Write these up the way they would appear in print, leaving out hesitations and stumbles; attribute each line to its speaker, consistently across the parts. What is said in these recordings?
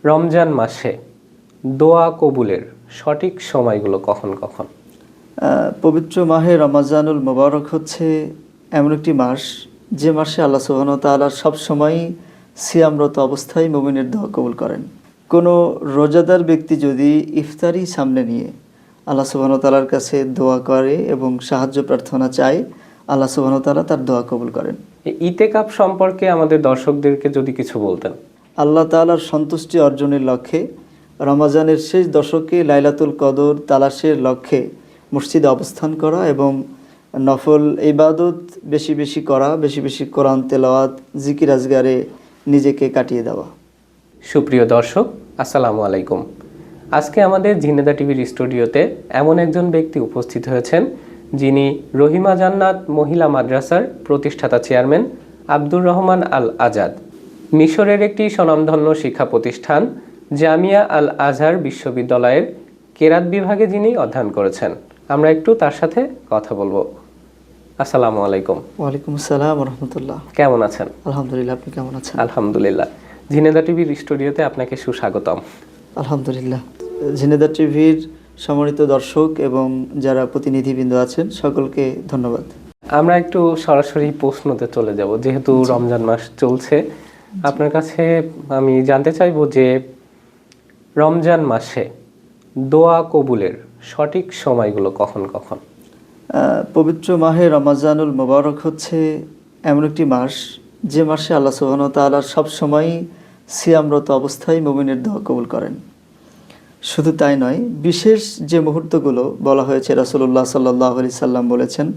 Speaker 1: রমজান মাসে দোয়া কবুলের সঠিক সময়গুলো কখন কখন?
Speaker 2: পবিত্র মাহে রমাজানুল মোবারক হচ্ছে এমন একটি মাস, যে মাসে আল্লাহ সুবহানাহু ওয়া তাআলা সবসময়ই সিয়ামরত অবস্থায় মুমিনের দোয়া কবুল করেন। কোনো রোজাদার ব্যক্তি যদি ইফতারি সামনে নিয়ে আল্লাহ সুবহানাহু ওয়া তাআলার কাছে দোয়া করে এবং সাহায্য প্রার্থনা চায়, আল্লাহ সুবহানাহু ওয়া তাআলা তার দোয়া কবুল করেন।
Speaker 1: ইতেকাফ সম্পর্কে আমাদের দর্শকদেরকে যদি কিছু বলতেন।
Speaker 2: আল্লাহ তাআলার সন্তুষ্টি অর্জনের লক্ষ্যে রমাজানের শেষ দশকে লাইলাতুল কদর তালাশের লক্ষ্যে মসজিদে অবস্থান করা এবং নফল ইবাদত বেশি বেশি করা, বেশি বেশি কোরআন তেলাওয়াত, জিকির আজগারে নিজেকে কাটিয়ে দেওয়া।
Speaker 1: সুপ্রিয় দর্শক, আসসালামু আলাইকুম। আজকে আমাদের ঝিনেদা টিভির স্টুডিওতে এমন একজন ব্যক্তি উপস্থিত হয়েছেন যিনি রহিমা জান্নাত মহিলা মাদ্রাসার প্রতিষ্ঠাতা চেয়ারম্যান আব্দুর রহমান আল আজাদ। মিশরের একটি স্বনামধন্য শিক্ষা প্রতিষ্ঠান জামিয়া আল আজহার বিশ্ববিদ্যালয়ের কেরাত বিভাগে যিনি অধ্যয়ন করেছেন। আমরা একটু তার সাথে কথা বলবো। আসসালামু আলাইকুম।
Speaker 2: ওয়ালাইকুম আসসালাম রহমতুল্লাহ।
Speaker 1: কেমন আছেন?
Speaker 2: আলহামদুলিল্লাহ, আপনি কেমন আছেন?
Speaker 1: আলহামদুলিল্লাহ। ঝিনেদা টিভির স্টুডিওতে আপনাকে সুস্বাগতম।
Speaker 2: আলহামদুলিল্লাহ। ঝিনেদা টিভির সম্মানিত দর্শক এবং যারা প্রতিনিধিবৃন্দ আছেন সকলকে ধন্যবাদ।
Speaker 1: আমরা একটু সরাসরি প্রশ্নতে চলে যাব, যেহেতু রমজান মাস চলছে। আপনার কাছে আমি জানতে চাইবো যে রমজান মাসে দোয়া কবুলের সঠিক সময়গুলো কখন কখন?
Speaker 2: পবিত্র মাহে রমাজানুল মোবারক হচ্ছে এমন একটি মাস, যে মাসে আল্লাহ সুবহানাহু ওয়া তাআলা সবসময়ই সিয়ামরত অবস্থায় মুমিনের দোয়া কবুল করেন। শুধু তাই নয়, বিশেষ যে মুহূর্তগুলো বলা হয়েছে, রাসূলুল্লাহ সাল্লাল্লাহু আলাইহি সাল্লাম বলেছেন,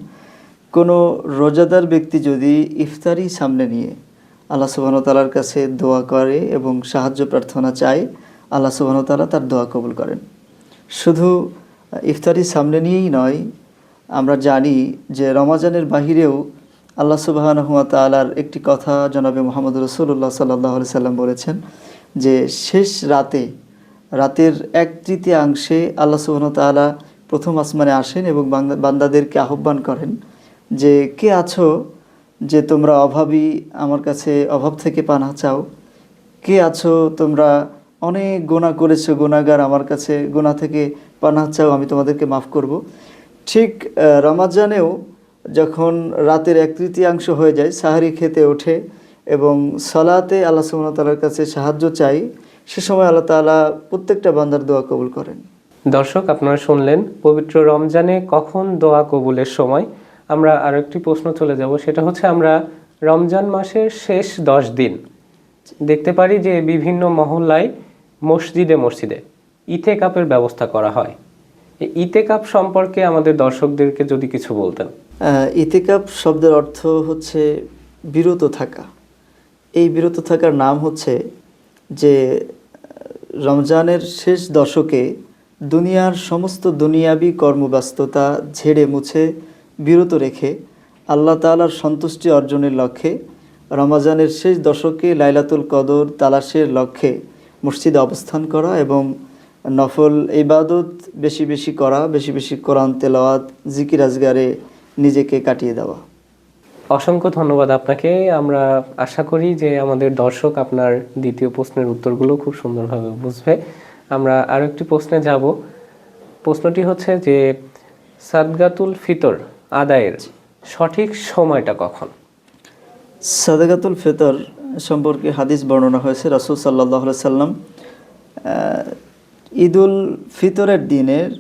Speaker 2: কোনো রোজাদার ব্যক্তি যদি ইফতারি সামনে নিয়ে আল্লাহ সুবহানাহু ওয়া তাআলার কাছে দোয়া করে এবং সাহায্য প্রার্থনা চায়, আল্লাহ সুবহানাহু ওয়া তাআলা তার দোয়া কবুল করেন। শুধু ইফতারি সামনে নিয়েই নয়, আমরা জানি যে রমাজানের বাহিরেও আল্লাহ সুবহানাহু ওয়া তাআলার একটি কথা জনাবে মুহাম্মদ রাসূলুল্লাহ সাল্লাল্লাহু আলাইহি সাল্লাম বলেছেন যে শেষ রাতের 1/3 আল্লাহ সুবহানাহু ওয়া তাআলা প্রথম আসমানে আসেন এবং বান্দাদেরকে আহ্বান করেন যে কে আছো যে তোমরা অভাবী, আমার কাছে অভাব থেকে পানাহ চাও? কে আছো তোমরা অনেক গুনাহ করেছো, গুনাহগার, আমার কাছে গুনাহ থেকে পানাহ চাও, আমি তোমাদেরকে মাফ করব। ঠিক রমাজানেও যখন রাতের 1/3 হয়ে যায়, সাহারি খেতে ওঠে এবং সালাতে আল্লাহ সুবহানাহু ওয়া তাআলার কাছে সাহায্য চাই, সে সময় আল্লাহ তাআলা প্রত্যেকটা বান্দার দোয়া কবুল করেন।
Speaker 1: দর্শক, আপনারা শুনলেন পবিত্র রমজানে কখন দোয়া কবুলের সময়। আমরা আরো একটি প্রশ্ন চলে যাব, সেটা হচ্ছে আমরা রমজান মাসের শেষ 10 দিন দেখতে পারি যে বিভিন্ন মহল্লায় মসজিদে ইতেকাফের ব্যবস্থা করা হয়। এই ইতেকাফ সম্পর্কে আমাদের দর্শকদেরকে যদি কিছু বলতেন।
Speaker 2: ইতিকাফ শব্দের অর্থ হচ্ছে বিরত থাকা। এই বিরত থাকার নাম হচ্ছে যে রমজানের শেষ দশকে দুনিয়ার সমস্ত দুনিয়াবি কর্মব্যস্ততা ঝেড়ে মুছে বিরত রেখে আল্লাহ তাআলার সন্তুষ্টি অর্জনের লক্ষ্যে রমজানের শেষ দশকে লাইলাতুল কদর তালাশের লক্ষ্যে মসজিদে অবস্থান করা এবং নফল ইবাদত বেশি বেশি করা, বেশি বেশি কোরআন তেলাওয়াত, জিকির আজগারে নিজেকে কাটিয়ে দেওয়া।
Speaker 1: অসংখ্য ধন্যবাদ আপনাকে। আমরা আশা করি যে আমাদের দর্শক আপনার দ্বিতীয় প্রশ্নের উত্তরগুলো খুব সুন্দরভাবে বুঝবে। আমরা আরো একটি প্রশ্নে যাব। প্রশ্নটি হচ্ছে যে সাদগাতুল ফিতর আদায়ের সঠিক সময়টা কখন?
Speaker 2: সাদগাতুল ফিতর সম্পর্কে হাদিস বর্ণনা হয়েছে, রাসূল সাল্লাল্লাহু আলাইহি সাল্লাম ঈদুল ফিতরের দিনের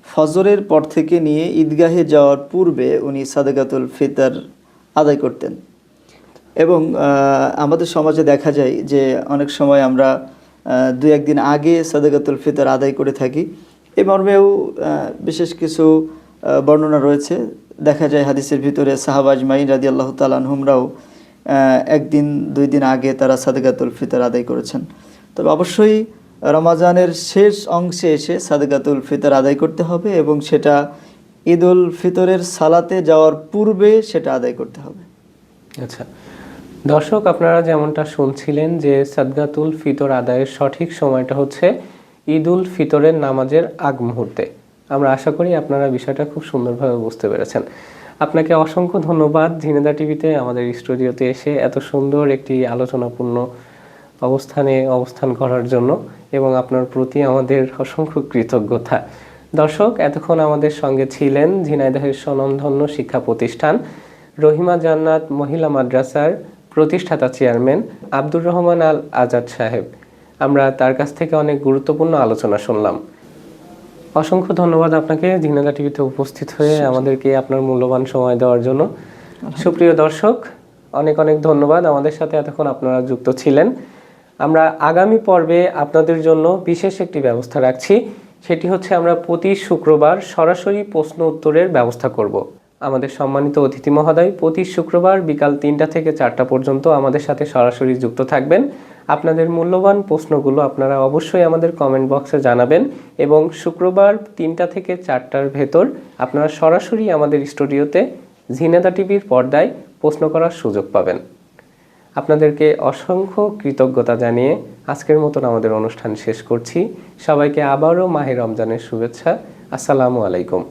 Speaker 2: ফজরের পর থেকে নিয়ে ঈদগাহে যাওয়ার পূর্বে উনি সাদগাতুল ফিতর আদায় করতেন। এবং আমাদের সমাজে দেখা যায় যে অনেক সময় আমরা 2-1 দিন আগে সাদগাতুল ফিতর আদায় করে থাকি। এই মর্মেও বিশেষ কিছু বর্ণনা রয়েছে। দেখা যায় হাদিসের ভিতরে সাহাবা আজমাইন রাদিয়াল্লাহু তাআলা আনহুমরাও 1 দিন 2 দিন আগে তারা সাদগাতুল ফিতর আদায় করেছেন। তবে অবশ্যই রমাজানের শেষ অংশে এসে সাদগাতুল ফিতর আদায় করতে হবে এবং সেটা ঈদুল ফিতরের সালাতে যাওয়ার পূর্বে সেটা আদায় করতে হবে।
Speaker 1: আচ্ছা দর্শক, আপনারা যেমনটা শুনছিলেন যে সাদগাতুল ফিতর আদায়ের সঠিক সময়টা হচ্ছে ঈদুল ফিতরের নামাজের আগ মুহূর্তে। আমরা আশা করি আপনারা বিষয়টা খুব সুন্দরভাবে বুঝতে পেরেছেন। আপনাকে অসংখ্য ধন্যবাদ ঝিনেদা টিভিতে আমাদের স্টুডিওতে এসে এত সুন্দর একটি আলোচনাপূর্ণ অবস্থানে অবস্থান করার জন্য এবং আপনার প্রতি আমাদের অসংখ্য কৃতজ্ঞতা। দর্শক, এতক্ষণ আমাদের সঙ্গে ছিলেন ঝিনাইদহের স্বনামধন্য শিক্ষা প্রতিষ্ঠান রহিমা জান্নাত মহিলা মাদ্রাসার প্রতিষ্ঠাতা চেয়ারম্যান আব্দুর রহমান আল আজাদ সাহেব। আমরা তার কাছ থেকে অনেক গুরুত্বপূর্ণ আলোচনা শুনলাম। অসংখ্য ধন্যবাদ আপনাকে ঝিনাইদহ টিভিতে উপস্থিত হয়ে আমাদেরকে আপনার মূল্যবান সময় দেওয়ার জন্য। সুপ্রিয় দর্শক, অনেক অনেক ধন্যবাদ আমাদের সাথে এতক্ষণ আপনারা যুক্ত ছিলেন। আমরা আগামী পর্বে আপনাদের জন্য বিশেষ একটি ব্যবস্থা রাখছি। সেটি হচ্ছে আমরা প্রতি শুক্রবার সরাসরি প্রশ্ন উত্তরের ব্যবস্থা করব। আমাদের সম্মানিত অতিথি মহোদয় প্রতি শুক্রবার বিকাল 3টা থেকে 4টা পর্যন্ত আমাদের সাথে সরাসরি যুক্ত থাকবেন। আপনাদের মূল্যবান প্রশ্নগুলো আপনারা অবশ্যই আমাদের কমেন্ট বক্সে জানাবেন এবং শুক্রবার 3টা থেকে 4টার ভেতর আপনারা সরাসরি আমাদের স্টুডিওতে ঝিনেদা টিভির পর্দায় প্রশ্ন করার সুযোগ পাবেন। আপনাদেরকে অসংখ্য কৃতজ্ঞতা জানিয়ে আজকের মতন আমাদের অনুষ্ঠান শেষ করছি। সবাইকে আবারও মাহে রমজানের শুভেচ্ছা। আসসালামু আলাইকুম।